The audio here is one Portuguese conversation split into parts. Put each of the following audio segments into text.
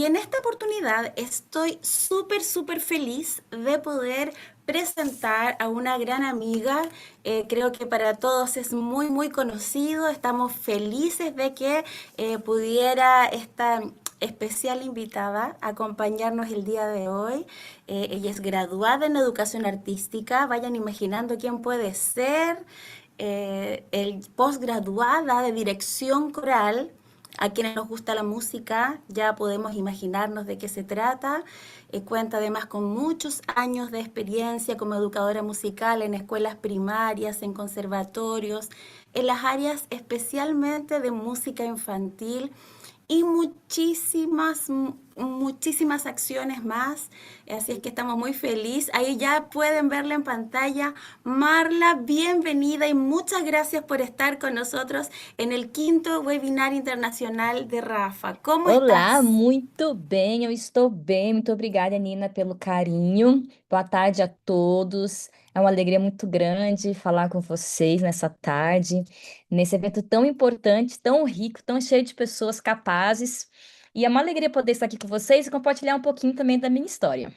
Y en esta oportunidad estoy súper, súper feliz de poder presentar a una gran amiga. Creo que para todos es muy, muy conocido. Estamos felices de que pudiera esta especial invitada acompañarnos el día de hoy. Ella es graduada en educación artística. Vayan imaginando quién puede ser. El posgraduada de dirección coral. A quienes nos gusta la música ya podemos imaginarnos de qué se trata. Cuenta además con muchos años de experiencia como educadora musical en escuelas primarias, en conservatorios, en las áreas especialmente de música infantil y muchísimas acciones más. Así es que estamos muy felices. Ahí ya pueden verla en pantalla. Marla, bienvenida y muchas gracias por estar con nosotros en el quinto webinar internacional de Rafa. ¿Cómo Olá, estás? muito bem, eu estou bem. Muito obrigada, Nina, pelo carinho. Boa tarde a todos. É uma alegria muito grande falar com vocês nessa tarde, nesse evento tão importante, tão rico, tão cheio de pessoas capazes. E é uma alegria poder estar aqui com vocês e compartilhar um pouquinho também da minha história.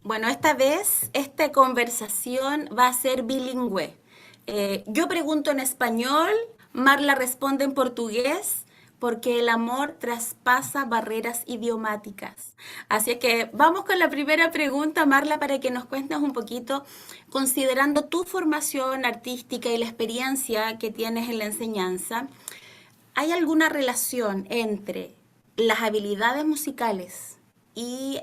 Bueno, esta vez esta conversación va a ser bilingüe. Yo pregunto en español, Marla responde en portugués, porque el amor traspasa barreras idiomáticas. Así es que vamos con la primera pregunta, Marla, para que nos cuentes un poquito, considerando tu formación artística y la experiencia que tienes en la enseñanza, ¿hay alguna relación entre las habilidades musicales y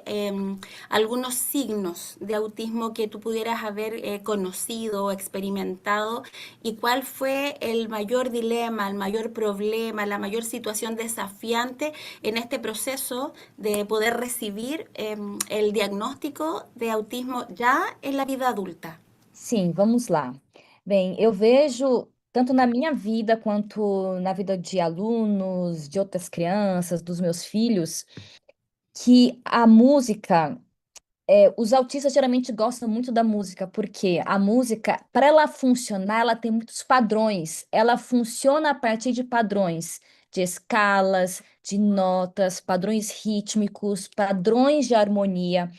algunos signos de autismo que tú pudieras haber conocido o experimentado? ¿Y cuál fue el mayor dilema, el mayor problema, la mayor situación desafiante en este proceso de poder recibir el diagnóstico de autismo ya en la vida adulta? Sim, vamos lá. Bem, eu vejo, tanto na minha vida quanto na vida de alunos, de outras crianças, dos meus filhos, que a música. Os autistas geralmente gostam muito da música, porque a música, para ela funcionar, ela tem muitos padrões. Ela funciona a partir de padrões, de escalas, de notas, padrões rítmicos, padrões de harmonia.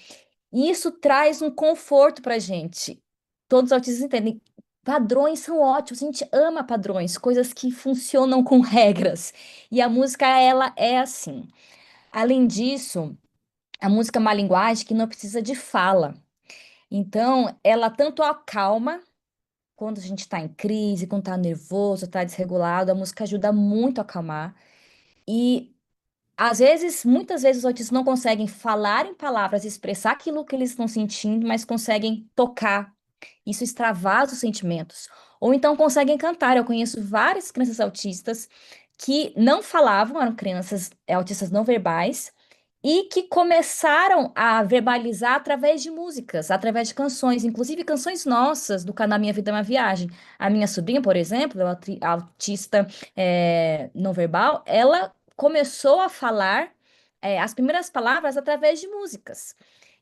E isso traz um conforto para a gente. Todos os autistas entendem. Padrões são ótimos, a gente ama padrões, coisas que funcionam com regras. E a música, ela é assim. Além disso, a música é uma linguagem que não precisa de fala. Então, ela tanto acalma quando a gente está em crise, quando está nervoso, está desregulado, a música ajuda muito a acalmar. E às vezes, muitas vezes, os autistas não conseguem falar em palavras, expressar aquilo que eles estão sentindo, mas conseguem tocar. Isso extravasa os sentimentos. Ou então conseguem cantar. Eu conheço várias crianças autistas que não falavam, eram crianças autistas não verbais, e que começaram a verbalizar através de músicas, através de canções, inclusive canções nossas do canal Minha Vida é uma Viagem. A minha sobrinha, por exemplo, ela é autista não verbal, ela começou a falar as primeiras palavras através de músicas.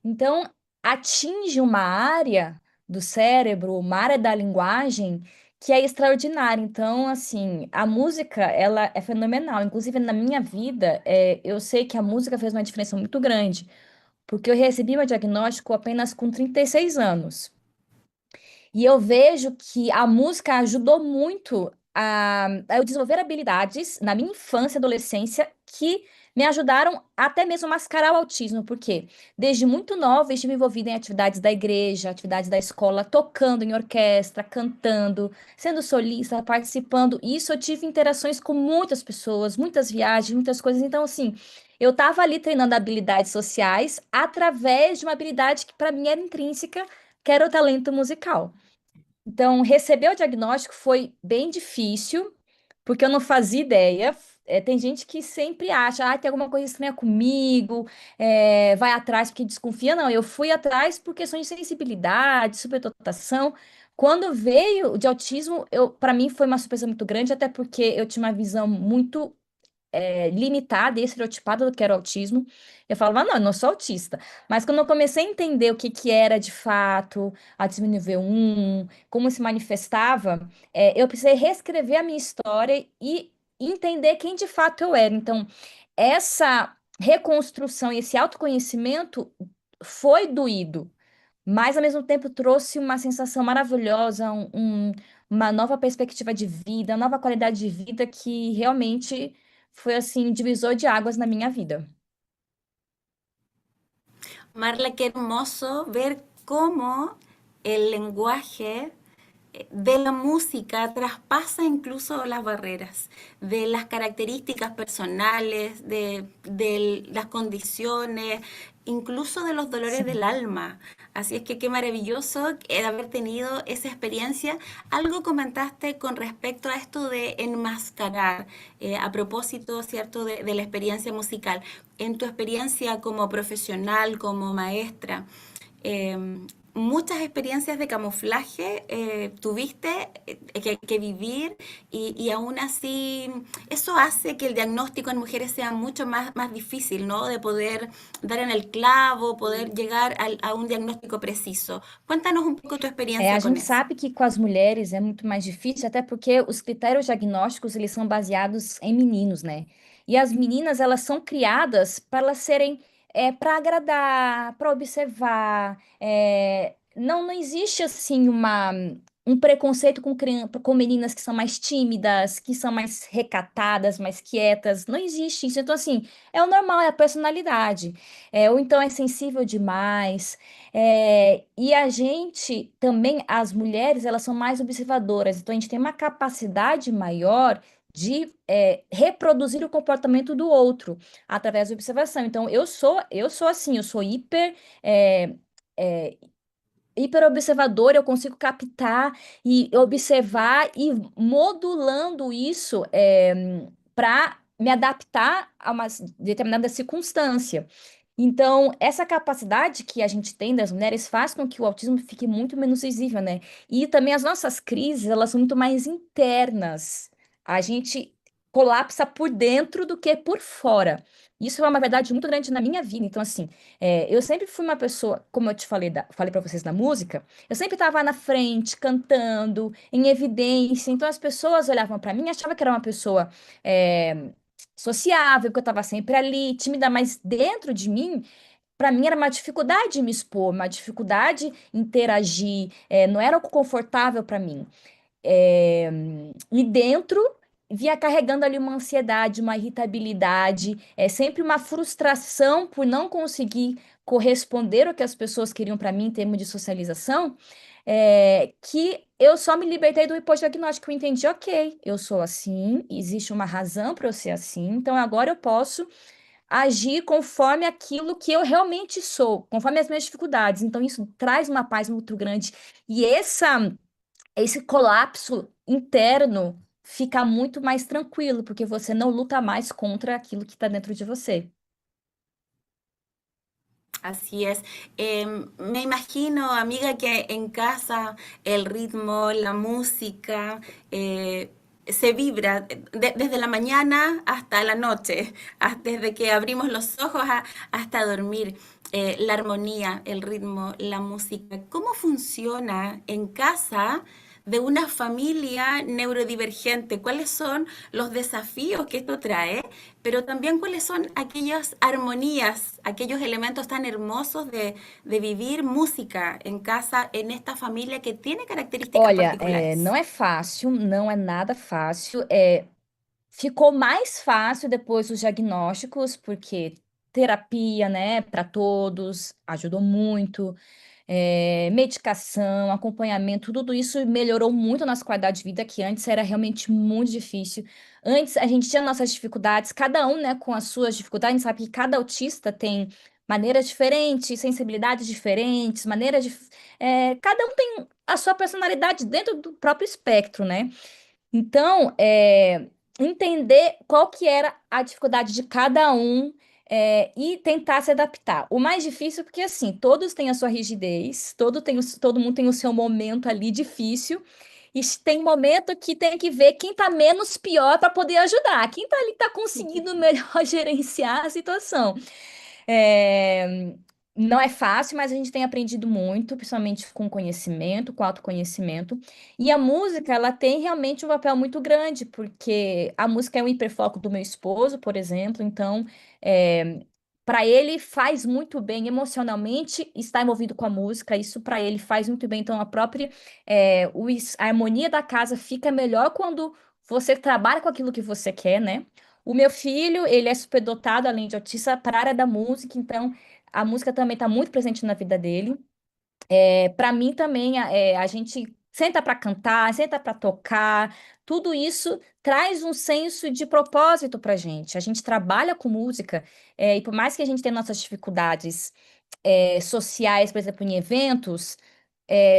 Então, atinge uma área do cérebro, uma área da linguagem que é extraordinária. Então, assim, a música, ela é fenomenal. Inclusive, na minha vida, eu sei que a música fez uma diferença muito grande, porque eu recebi meu diagnóstico apenas com 36 anos. E eu vejo que a música ajudou muito a eu desenvolver habilidades na minha infância e adolescência que me ajudaram até mesmo a mascarar o autismo, porque desde muito nova eu estive envolvida em atividades da igreja, atividades da escola, tocando em orquestra, cantando, sendo solista, participando. E isso eu tive interações com muitas pessoas, muitas viagens, muitas coisas. Então, assim, eu estava ali treinando habilidades sociais através de uma habilidade que para mim era intrínseca, que era o talento musical. Então, receber o diagnóstico foi bem difícil, porque eu não fazia ideia. Tem gente que sempre acha, tem alguma coisa estranha comigo, vai atrás porque desconfia. Não, eu fui atrás por questões de sensibilidade, superdotação. Quando veio o de autismo, para mim foi uma surpresa muito grande, até porque eu tinha uma visão muito limitada e estereotipada do que era o autismo. Eu falava, não, eu não sou autista. Mas quando eu comecei a entender o que, que era de fato autismo nível 1, como se manifestava, eu precisei reescrever a minha história e entender quem de fato eu era. Então, essa reconstrução e esse autoconhecimento foi doído, mas ao mesmo tempo trouxe uma sensação maravilhosa, uma nova perspectiva de vida, uma nova qualidade de vida que realmente foi assim, divisor de águas na minha vida. Marla, qué hermoso ver cómo el lenguaje de la música traspasa incluso las barreras, de las características personales, de las condiciones, incluso de los dolores del Sim. alma. Así es que qué maravilloso haber tenido esa experiencia. Algo comentaste con respecto a esto de enmascarar, a propósito, ¿cierto?, de la experiencia musical. En tu experiencia como profesional, como maestra, muchas experiencias de camuflaje tuviste que vivir y aún así eso hace que el diagnóstico en mujeres sea mucho más difícil, ¿no? De poder dar en el clavo, poder llegar a un diagnóstico preciso. Cuéntanos un poco tu A experiencia con gente eso. sabe que com as mulheres é muito mais difícil, até porque os critérios diagnósticos, eles são baseados em meninos, né? E as meninas, elas são criadas para elas serem, para agradar, para observar. Não existe, assim, um preconceito com meninas que são mais tímidas, que são mais recatadas, mais quietas. Não existe isso. Então, assim, é o normal, é a personalidade. Ou então é sensível demais. E a gente também, as mulheres, elas são mais observadoras, então a gente tem uma capacidade maior de reproduzir o comportamento do outro através da observação. Então, eu sou assim, eu sou é, é, hiper observadora, eu consigo captar e observar e modulando isso para me adaptar a uma determinada circunstância. Então, essa capacidade que a gente tem das mulheres faz com que o autismo fique muito menos visível, né? E também as nossas crises, elas são muito mais internas. A gente colapsa por dentro do que por fora. Isso é uma verdade muito grande na minha vida. Então, assim, eu sempre fui uma pessoa, como eu te falei, falei para vocês na música, eu sempre estava na frente, cantando, em evidência. Então, as pessoas olhavam para mim e achavam que era uma pessoa. é, Sociável, porque eu estava sempre ali, tímida, mas dentro de mim, para mim era uma dificuldade me expor, uma dificuldade interagir, não era algo confortável para mim. É, e dentro vinha carregando ali uma ansiedade, uma irritabilidade, sempre uma frustração por não conseguir corresponder ao que as pessoas queriam para mim em termos de socialização, que eu só me libertei do hipodiagnóstico. Eu entendi, ok, eu sou assim, existe uma razão para eu ser assim, então agora eu posso agir conforme aquilo que eu realmente sou, conforme as minhas dificuldades. Então isso traz uma paz muito grande. E esse colapso interno fica muito mais tranquilo, porque você não luta mais contra aquilo que está dentro de você. Así es. Me imagino, amiga, que en casa el ritmo, la música, se vibra desde la mañana hasta la noche, desde que abrimos los ojos hasta dormir. La armonía, el ritmo, la música. ¿Cómo funciona en casa de una familia neurodivergente? ¿Cuáles son los desafíos que esto trae? Pero también cuáles son aquellas armonías, aquellos elementos tan hermosos de vivir música en casa, en esta familia que tiene características Olha, não particulares. é fácil, não é nada fácil. Ficou mais fácil depois dos diagnósticos, porque terapia, né, para todos, ajudou muito. Medicação, acompanhamento, tudo isso melhorou muito a nossa qualidade de vida, que antes era realmente muito difícil. Antes a gente tinha nossas dificuldades, cada um, né, com as suas dificuldades, a gente sabe que cada autista tem maneiras diferentes, sensibilidades diferentes, cada um tem a sua personalidade dentro do próprio espectro, né? Então, entender qual que era a dificuldade de cada um, e tentar se adaptar. O mais difícil, porque assim, todos têm a sua rigidez, todo mundo tem o seu momento ali difícil, e tem momento que tem que ver quem tá menos pior para poder ajudar, quem tá ali tá conseguindo melhor gerenciar a situação. É, Não é fácil, mas a gente tem aprendido muito, principalmente com conhecimento, com autoconhecimento. E a música, ela tem realmente um papel muito grande, porque a música é o hiperfoco do meu esposo, por exemplo. Então, para ele faz muito bem emocionalmente estar envolvido com a música. Isso para ele faz muito bem. Então, a harmonia da casa fica melhor quando você trabalha com aquilo que você quer, né? O meu filho, ele é superdotado, além de autista, para a área da música, então a música também está muito presente na vida dele. Para mim também, a gente senta para cantar, senta para tocar, tudo isso traz um senso de propósito para a gente. A gente trabalha com música, e por mais que a gente tenha nossas dificuldades, sociais, por exemplo, em eventos,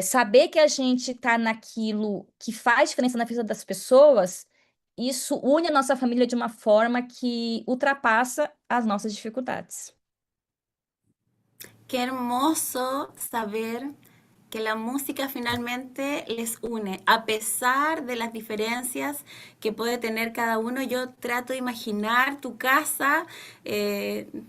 saber que a gente está naquilo que faz diferença na vida das pessoas, isso une a nossa família de uma forma que ultrapassa as nossas dificuldades. Qué hermoso saber que la música finalmente les une, a pesar de las diferencias que puede tener cada uno. Yo trato de imaginar tu casa,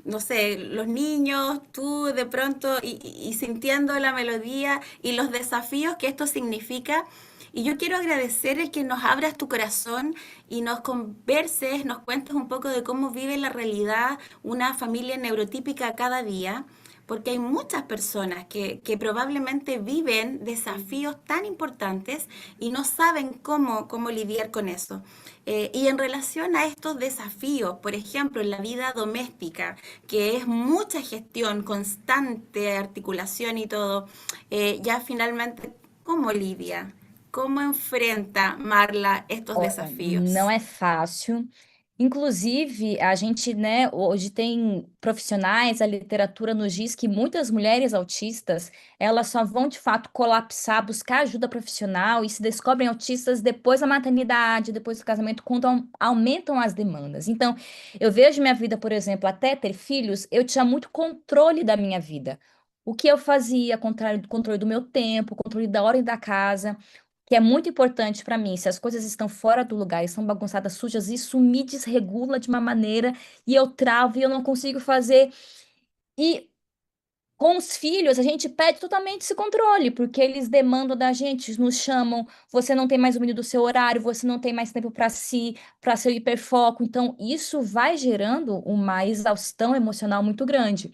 no sé, los niños, tú de pronto y sintiendo la melodía y los desafíos que esto significa. Y yo quiero agradecer el que nos abras tu corazón y nos converses, nos cuentes un poco de cómo vive la realidad una familia neurotípica cada día, porque hay muchas personas que probablemente viven desafíos tan importantes y no saben cómo lidiar con eso. Y en relación a estos desafíos, por ejemplo, en la vida doméstica, que es mucha gestión constante, articulación y todo, ya finalmente, ¿cómo lidia? ¿Cómo enfrenta Marla estos Olha, não desafíos? é fácil. Inclusive, a gente, né, hoje tem profissionais, a literatura nos diz que muitas mulheres autistas, elas só vão de fato colapsar, buscar ajuda profissional e se descobrem autistas depois da maternidade, depois do casamento, quando aumentam as demandas. Então, eu vejo minha vida, por exemplo, até ter filhos, eu tinha muito controle da minha vida. O que eu fazia, controle do meu tempo, controle da ordem da casa, que é muito importante para mim. Se as coisas estão fora do lugar, estão bagunçadas, sujas, isso me desregula de uma maneira e eu travo e eu não consigo fazer. E com os filhos, a gente perde totalmente esse controle, porque eles demandam da gente, nos chamam, você não tem mais domínio do seu horário, você não tem mais tempo para si, para seu hiperfoco. Então, isso vai gerando uma exaustão emocional muito grande,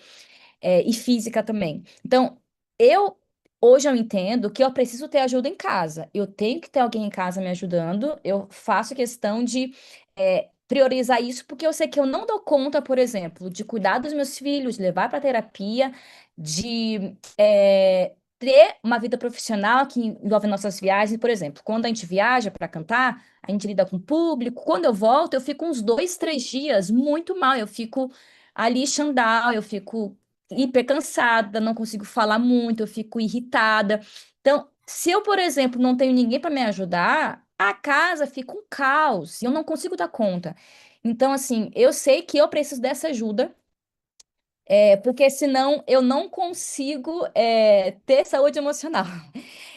e física também. Então, eu hoje eu entendo que eu preciso ter ajuda em casa. Eu tenho que ter alguém em casa me ajudando. Eu faço questão de priorizar isso, porque eu sei que eu não dou conta, por exemplo, de cuidar dos meus filhos, de levar para terapia, de ter uma vida profissional que envolve nossas viagens. Por exemplo, quando a gente viaja para cantar, a gente lida com o público. Quando eu volto, eu fico uns 2, 3 dias muito mal. Eu fico ali, Xandal, eu fico hiper cansada, não consigo falar muito, eu fico irritada. Então, se eu, por exemplo, não tenho ninguém para me ajudar, a casa fica um caos e eu não consigo dar conta. Então, assim, eu sei que eu preciso dessa ajuda, porque senão eu não consigo, ter saúde emocional.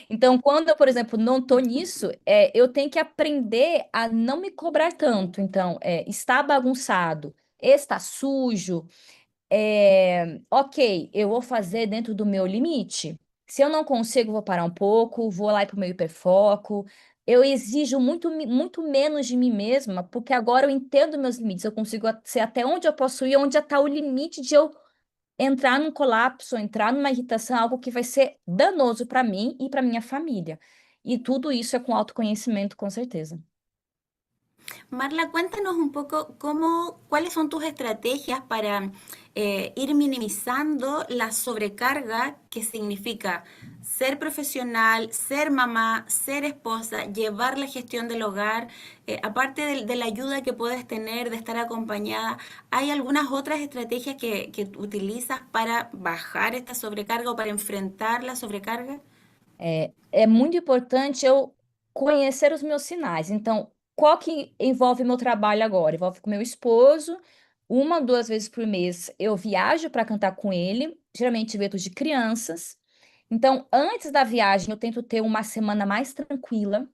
Então, quando eu, por exemplo, não estou nisso, eu tenho que aprender a não me cobrar tanto. Então, está bagunçado, está sujo, ok, eu vou fazer dentro do meu limite. Se eu não consigo, vou parar um pouco, vou lá para o meu hiperfoco. Eu exijo muito, muito menos de mim mesma, porque agora eu entendo meus limites. Eu consigo ser até onde eu posso ir, onde está o limite de eu entrar num colapso, entrar numa irritação, algo que vai ser danoso para mim e para minha família. E tudo isso é com autoconhecimento, com certeza. Marla, cuéntanos un poco cuáles son tus estrategias para ir minimizando la sobrecarga que significa ser profesional, ser mamá, ser esposa, llevar la gestión del hogar, aparte de la ayuda que puedes tener, de estar acompañada. ¿Hay algunas otras estrategias que utilizas para bajar esta sobrecarga o para enfrentar la sobrecarga? É muito importante eu conhecer os meus sinais. Então, qual que envolve meu trabalho agora? Envolve com meu esposo, 1, 2 vezes por mês eu viajo para cantar com ele, geralmente eventos de crianças. Então, antes da viagem, eu tento ter uma semana mais tranquila.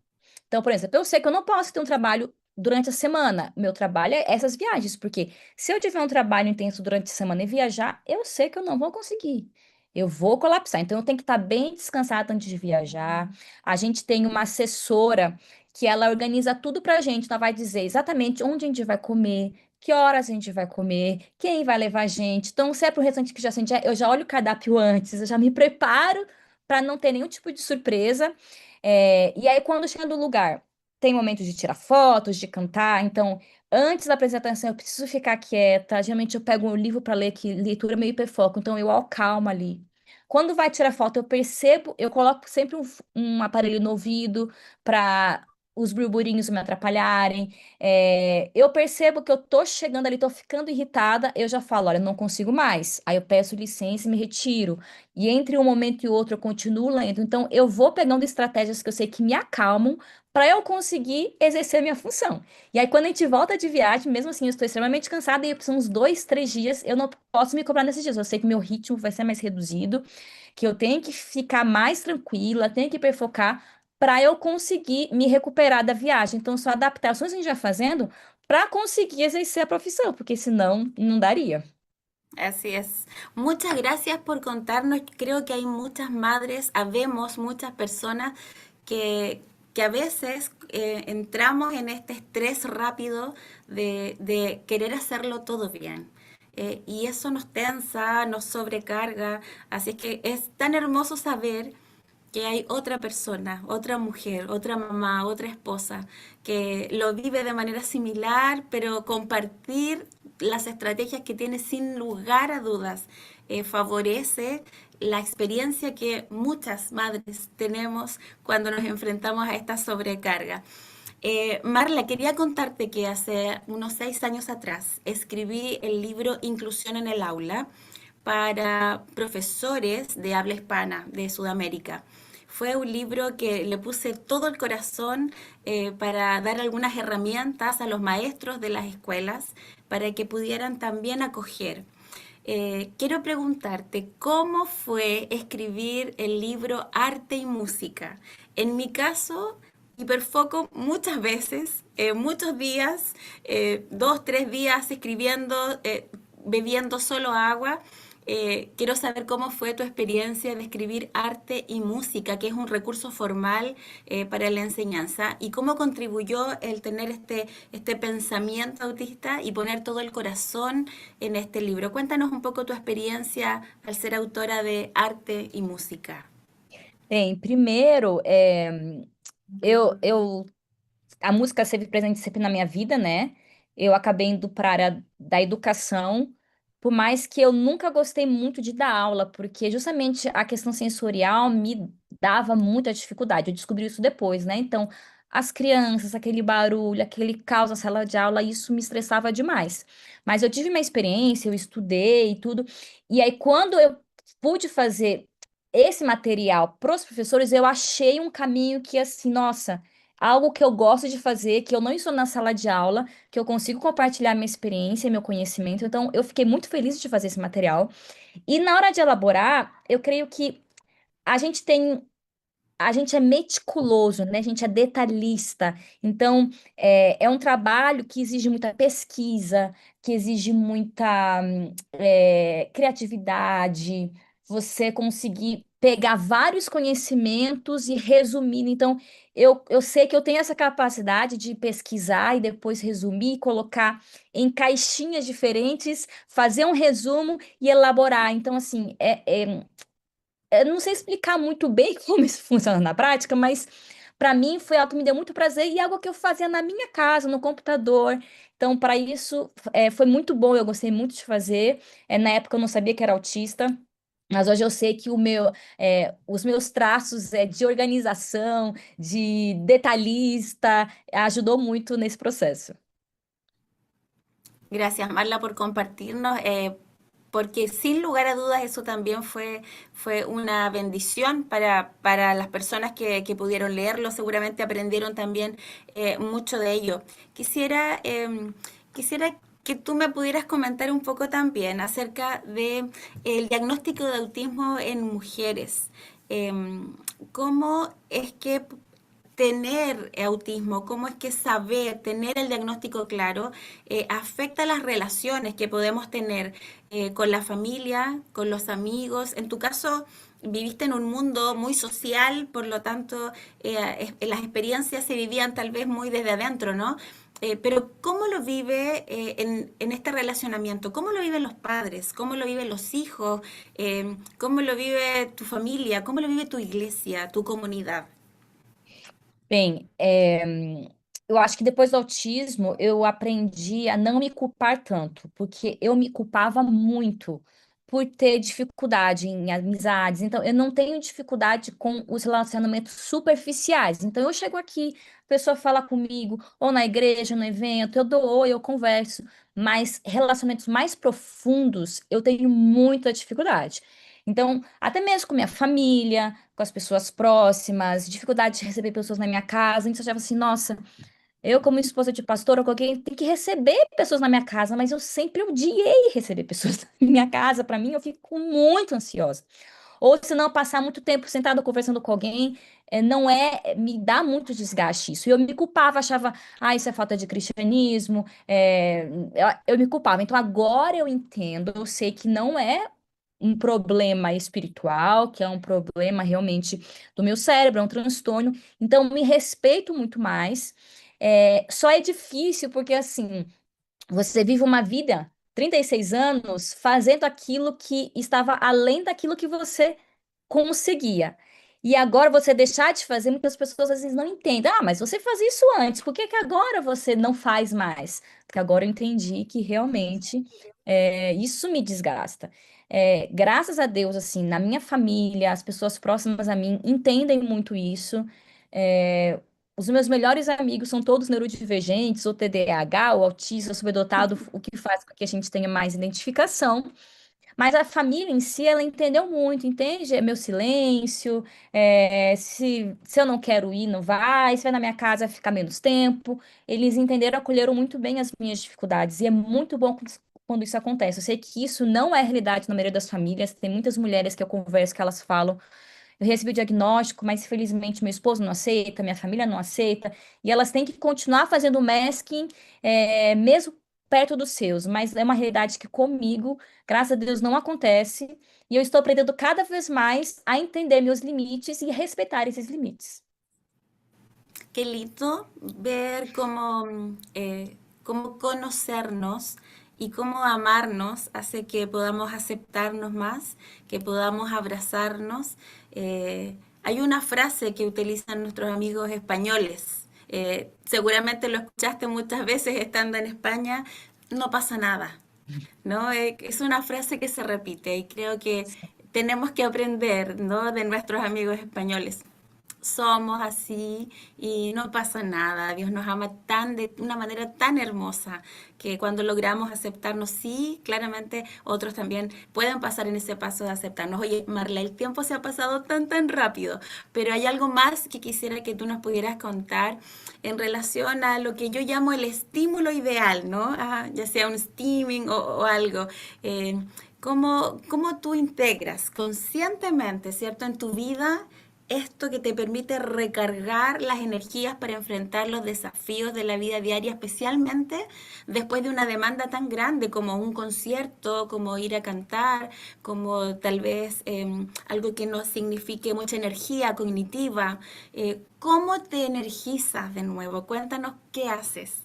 Então, por exemplo, eu sei que eu não posso ter um trabalho durante a semana. Meu trabalho é essas viagens, porque se eu tiver um trabalho intenso durante a semana e viajar, eu sei que eu não vou conseguir. Eu vou colapsar. Então, eu tenho que estar bem descansada antes de viajar. A gente tem uma assessora que ela organiza tudo pra gente. Ela vai dizer exatamente onde a gente vai comer, que horas a gente vai comer, quem vai levar a gente. Então, se é para o restaurante que já sente, eu já olho o cardápio antes, eu já me preparo para não ter nenhum tipo de surpresa. E aí, quando chega no lugar, tem momentos de tirar fotos, de cantar. Então, antes da apresentação, eu preciso ficar quieta. Geralmente, eu pego um livro para ler, que leitura é meio hiperfoco, então eu acalmo ali. Quando vai tirar foto, eu percebo, eu coloco sempre um aparelho no ouvido para os burburinhos me atrapalharem. Eu percebo que eu tô chegando ali, tô ficando irritada, eu já falo, olha, não consigo mais. Aí eu peço licença e me retiro. E entre um momento e outro eu continuo lendo. Então eu vou pegando estratégias que eu sei que me acalmam para eu conseguir exercer a minha função. E aí quando a gente volta de viagem, mesmo assim eu estou extremamente cansada e são uns 2, 3 dias, eu não posso me cobrar nesses dias. Eu sei que meu ritmo vai ser mais reduzido, que eu tenho que ficar mais tranquila, tenho que hiperfocar para eu conseguir me recuperar da viagem. Então, são adaptações que a gente vai fazendo para conseguir exercer a profissão, porque senão não daria. Así es. Muchas gracias por contarnos. Creo que hay muchas madres, habemos muchas personas que a veces entramos en este estrés rápido de querer hacerlo todo bien. Y eso nos tensa, nos sobrecarga. Así es que es tan hermoso saber que hay otra persona, otra mujer, otra mamá, otra esposa que lo vive de manera similar, pero compartir las estrategias que tiene sin lugar a dudas favorece la experiencia que muchas madres tenemos cuando nos enfrentamos a esta sobrecarga. Marla, quería contarte que hace unos 6 años atrás escribí el libro Inclusión en el aula para profesores de habla hispana de Sudamérica. Fue un libro que le puse todo el corazón para dar algunas herramientas a los maestros de las escuelas para que pudieran también acoger. Quiero preguntarte, ¿cómo fue escribir el libro Arte y Música? En mi caso, hiperfoco muchas veces, muchos días, 2, 3 días escribiendo, bebiendo solo agua. Quiero saber cómo fue tu experiencia de escribir arte y música, que es un recurso formal para la enseñanza, y cómo contribuyó el tener este pensamiento autista y poner todo el corazón en este libro. Cuéntanos un poco tu experiencia al ser autora de arte y música. Bem, primeiro, eu a música esteve presente sempre na minha vida, né? Eu acabei indo para a área da educação, por mais que eu nunca gostei muito de dar aula, porque justamente a questão sensorial me dava muita dificuldade. Eu descobri isso depois, né? Então, as crianças, aquele barulho, aquele caos na sala de aula, isso me estressava demais. Mas eu tive uma experiência, eu estudei e tudo, e aí quando eu pude fazer esse material para os professores, eu achei um caminho que, assim, nossa, algo que eu gosto de fazer, que eu não estou na sala de aula, que eu consigo compartilhar minha experiência, meu conhecimento. Então, eu fiquei muito feliz de fazer esse material. E na hora de elaborar, eu creio que a gente tem a gente é meticuloso, né? A gente é detalhista. Então, é um trabalho que exige muita pesquisa, que exige muita criatividade, você conseguir pegar vários conhecimentos e resumir. Então, eu sei que eu tenho essa capacidade de pesquisar e depois resumir, colocar em caixinhas diferentes, fazer um resumo e elaborar. Então, assim, eu não sei explicar muito bem como isso funciona na prática, mas para mim foi algo que me deu muito prazer e algo que eu fazia na minha casa, no computador. Então, para isso, foi muito bom, eu gostei muito de fazer. Na época eu não sabia que era autista. Mas hoje eu sei que os meus traços de organização, de detalhista, ajudou muito nesse processo. Gracias, Marla, por compartirnos, porque sin lugar a dudas eso también fue una bendición para las personas que pudieron leerlo, seguramente aprendieron también mucho de ello. Quisiera que tú me pudieras comentar un poco también acerca de el diagnóstico de autismo en mujeres. ¿Cómo es que tener autismo, cómo es que saber, tener el diagnóstico claro, afecta las relaciones que podemos tener con la familia, con los amigos. En tu caso, viviste en un mundo muy social, por lo tanto, las experiencias se vivían tal vez muy desde adentro, ¿no? Pero ¿cómo lo vive en este relacionamiento? ¿Cómo lo viven los padres? ¿Cómo lo viven los hijos? ¿Cómo lo vive tu familia? ¿Cómo lo vive tu iglesia, tu comunidad? Bem, eu acho que depois do autismo eu aprendi a não me culpar tanto, porque eu me culpava muito por ter dificuldade em amizades. Então, eu não tenho dificuldade com os relacionamentos superficiais. Então, eu chego aqui, a pessoa fala comigo, ou na igreja, no evento, eu dou oi, eu converso, mas relacionamentos mais profundos eu tenho muita dificuldade. Então, até mesmo com minha família, com as pessoas próximas, dificuldade de receber pessoas na minha casa. Então, eu achava assim, nossa, eu, como esposa de pastor, eu coloquei, tem que receber pessoas na minha casa, mas eu sempre odiei receber pessoas na minha casa. Para mim, eu fico muito ansiosa. Ou se não, passar muito tempo sentada conversando com alguém, não é, me dá muito desgaste isso. E eu me culpava, achava, isso é falta de cristianismo, eu me culpava. Então agora eu entendo, eu sei que não é um problema espiritual, que é um problema realmente do meu cérebro, é um transtorno. Então me respeito muito mais. Só é difícil porque assim. Você vive uma vida, 36 anos, fazendo aquilo que estava além daquilo que você conseguia. E agora você deixar de fazer, muitas pessoas às vezes não entendem. Ah, mas você fazia isso antes, por que que agora você não faz mais? Porque agora eu entendi que realmente isso me desgasta. Graças a Deus, assim, na minha família, as pessoas próximas a mim entendem muito isso. É, os meus melhores amigos são todos neurodivergentes, ou TDAH, ou autista, ou subdotado, o que faz com que a gente tenha mais identificação. Mas a família em si, ela entendeu muito, entende? É meu silêncio, se eu não quero ir, não vai, se vai na minha casa, vai ficar menos tempo. Eles entenderam, acolheram muito bem as minhas dificuldades, e é muito bom quando isso acontece. Eu sei que isso não é realidade na maioria das famílias, tem muitas mulheres que eu converso que elas falam eu recebi o diagnóstico, mas infelizmente meu esposo não aceita, minha família não aceita, e elas têm que continuar fazendo masking, mesmo perto dos seus, mas é uma realidade que comigo, graças a Deus, não acontece, e eu estou aprendendo cada vez mais a entender meus limites e respeitar esses limites. Qué lindo ver cómo conocernos y cómo amarnos hace que podamos aceptarnos más, que podamos abrazarnos. Hay una frase que utilizan nuestros amigos españoles. Seguramente lo escuchaste muchas veces estando en España. No pasa nada, ¿no? Es una frase que se repite y creo que tenemos que aprender, ¿no? De nuestros amigos españoles. Somos así y no pasa nada. Dios nos ama tan de una manera tan hermosa que cuando logramos aceptarnos, sí, claramente otros también pueden pasar en ese paso de aceptarnos. Oye, Marla, el tiempo se ha pasado tan rápido, pero hay algo más que quisiera que tú nos pudieras contar en relación a lo que yo llamo el estímulo ideal, ¿no? Ya sea un steaming o algo. ¿Cómo tú integras conscientemente, ¿cierto?, en tu vida esto que te permite recargar las energías para enfrentar los desafíos de la vida diaria, especialmente después de una demanda tan grande como un concierto, como ir a cantar, como tal vez algo que no signifique mucha energía cognitiva? ¿Cómo te energizas de nuevo? Cuéntanos qué haces.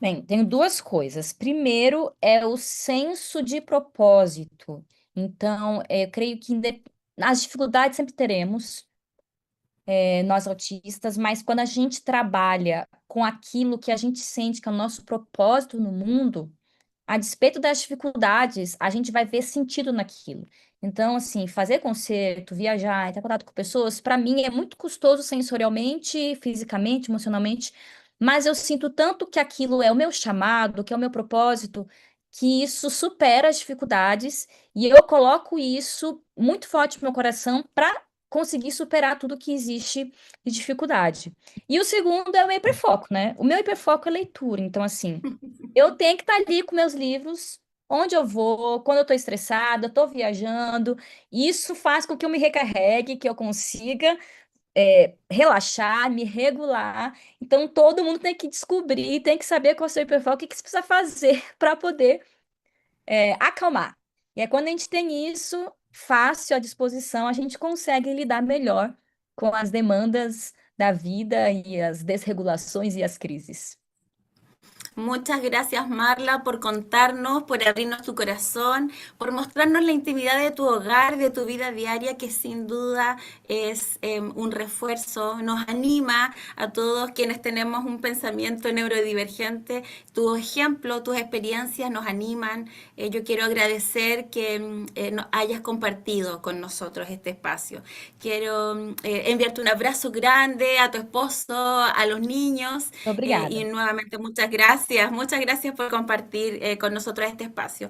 Bem, tenho duas coisas. Primeiro é o senso de propósito. Então, eu creio que as dificuldades sempre teremos, nós autistas, mas quando a gente trabalha com aquilo que a gente sente que é o nosso propósito no mundo, a despeito das dificuldades, a gente vai ver sentido naquilo. Então, assim, fazer concerto, viajar, ter contato com pessoas, para mim é muito custoso sensorialmente, fisicamente, emocionalmente, mas eu sinto tanto que aquilo é o meu chamado, que é o meu propósito, que isso supera as dificuldades e eu coloco isso muito forte no meu coração para conseguir superar tudo que existe de dificuldade. E o segundo é o meu hiperfoco, né? O meu hiperfoco é leitura. Então, assim, eu tenho que estar ali com meus livros, onde eu vou, quando eu estou estressada, estou viajando. Isso faz com que eu me recarregue, que eu consiga relaxar, me regular. Então, todo mundo tem que descobrir, tem que saber qual é o seu perfil, o que que você precisa fazer para poder acalmar. E é quando a gente tem isso fácil à disposição, a gente consegue lidar melhor com as demandas da vida e as desregulações e as crises. Muchas gracias, Marla, por contarnos, por abrirnos tu corazón, por mostrarnos la intimidad de tu hogar, de tu vida diaria, que sin duda es un refuerzo, nos anima a todos quienes tenemos un pensamiento neurodivergente. Tu ejemplo, tus experiencias nos animan. Yo quiero agradecer que hayas compartido con nosotros este espacio. Quiero enviarte un abrazo grande a tu esposo, a los niños y Obrigada. nuevamente muchas gracias por compartir con nosotros este espacio.